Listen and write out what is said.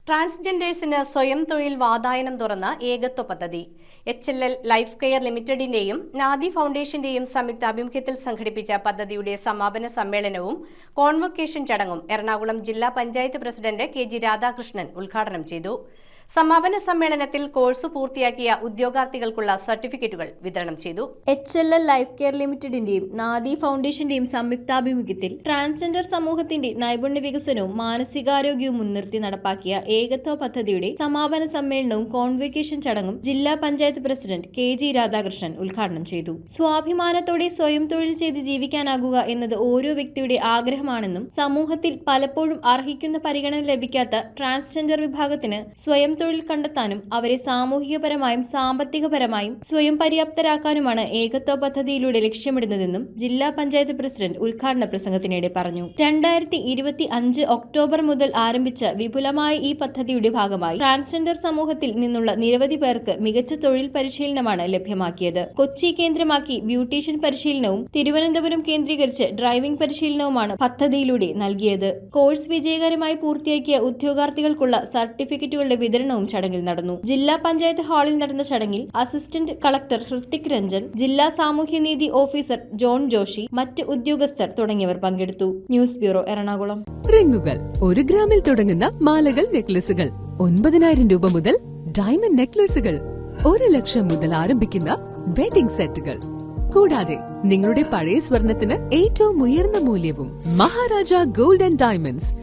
ട്രാൻസ്ജെൻഡേഴ്സിന് സ്വയം തൊഴിൽ വാതായനം തുറന്ന ഏകത്വ പദ്ധതി HLL ലൈഫ് കെയർ ലിമിറ്റഡിന്റെയും നാദി ഫൗണ്ടേഷന്റെയും സംയുക്ത ആഭിമുഖ്യത്തിൽ സംഘടിപ്പിച്ച പദ്ധതിയുടെ സമാപന സമ്മേളനവും കോൺവൊക്കേഷൻ ചടങ്ങും എറണാകുളം ജില്ലാ പഞ്ചായത്ത് പ്രസിഡന്റ് KG രാധാകൃഷ്ണൻ ഉദ്ഘാടനം ചെയ്തു. സമാപന സമ്മേളനത്തിൽ കോഴ്സ് പൂർത്തിയാക്കിയ ഉദ്യോഗാർത്ഥികൾക്കുള്ള സർട്ടിഫിക്കറ്റുകൾ വിതരണം ചെയ്തു. HLL ലൈഫ് കെയർ ലിമിറ്റഡിന്റെയും നാദി ഫൗണ്ടേഷന്റെയും സംയുക്താഭിമുഖ്യത്തിൽ ട്രാൻസ്ജെൻഡർ സമൂഹത്തിന്റെ നൈപുണ്യ വികസനവും മാനസികാരോഗ്യവും മുൻനിർത്തി നടപ്പാക്കിയ ഏകത്വ പദ്ധതിയുടെ സമാപന സമ്മേളനവും കോൺവൊക്കേഷൻ ചടങ്ങും ജില്ലാ പഞ്ചായത്ത് പ്രസിഡന്റ് KG രാധാകൃഷ്ണൻ ഉദ്ഘാടനം ചെയ്തു. സ്വാഭിമാനത്തോടെ സ്വയം തൊഴിൽ ചെയ്ത് ജീവിക്കാനാകുക എന്നത് ഓരോ വ്യക്തിയുടെ ആഗ്രഹമാണെന്നും സമൂഹത്തിൽ പലപ്പോഴും അർഹിക്കുന്ന പരിഗണന ലഭിക്കാത്ത ട്രാൻസ്ജെൻഡർ വിഭാഗത്തിന് സ്വയം തൊഴിൽ കണ്ടെത്താനും അവരെ സാമൂഹികപരമായും സാമ്പത്തികപരമായും സ്വയം പര്യാപ്തരാക്കാനുമാണ് ഏകത്വ പദ്ധതിയിലൂടെ ലക്ഷ്യമിടുന്നതെന്നും ജില്ലാ പഞ്ചായത്ത് പ്രസിഡന്റ് ഉദ്ഘാടന പ്രസംഗത്തിനിടെ പറഞ്ഞു. 2025 ഒക്ടോബർ മുതൽ ആരംഭിച്ച വിപുലമായ ഈ പദ്ധതിയുടെ ഭാഗമായി ട്രാൻസ്ജെൻഡർ സമൂഹത്തിൽ നിന്നുള്ള നിരവധി പേർക്ക് മികച്ച തൊഴിൽ പരിശീലനമാണ് ലഭ്യമാക്കിയത്. കൊച്ചി കേന്ദ്രമാക്കി ബ്യൂട്ടീഷ്യൻ പരിശീലനവും തിരുവനന്തപുരം കേന്ദ്രീകരിച്ച് ഡ്രൈവിംഗ് പരിശീലനവുമാണ് പദ്ധതിയിലൂടെ നൽകിയത്. കോഴ്സ് വിജയകരമായി പൂർത്തിയാക്കിയ ഉദ്യോഗാർത്ഥികൾക്കുള്ള സർട്ടിഫിക്കറ്റുകളുടെ വിതരണവും ചടങ്ങിൽ നടന്നു. ജില്ലാ പഞ്ചായത്ത് ഹാളിൽ നടന്ന ചടങ്ങിൽ അസിസ്റ്റന്റ് കളക്ടർ ഹൃത്തിക് രഞ്ജൻ, ജില്ലാ സാമൂഹ്യനീതി ഓഫീസർ ജോൺ ജോഷി, മറ്റ് ഉദ്യോഗസ്ഥർ തുടങ്ങിയവർ പങ്കെടുത്തു. News bureau, Ernakulam. റിങ്ങുകൾ 1 ഗ്രാമിൽ തുടങ്ങുന്ന മാലകൾ, നെക്ലസുകൾ 9,000 രൂപ മുതൽ ഡയമണ്ട് നെക്ലസുകൾ 1 ലക്ഷം മുതൽ ആരംഭിക്കുന്ന വെഡിംഗ് സെറ്റുകൾ, കൂടാതെ നിങ്ങളുടെ പഴയ സ്വർണത്തിന് ഏറ്റവും ഉയർന്ന മൂല്യവും. Maharaja gold and diamonds,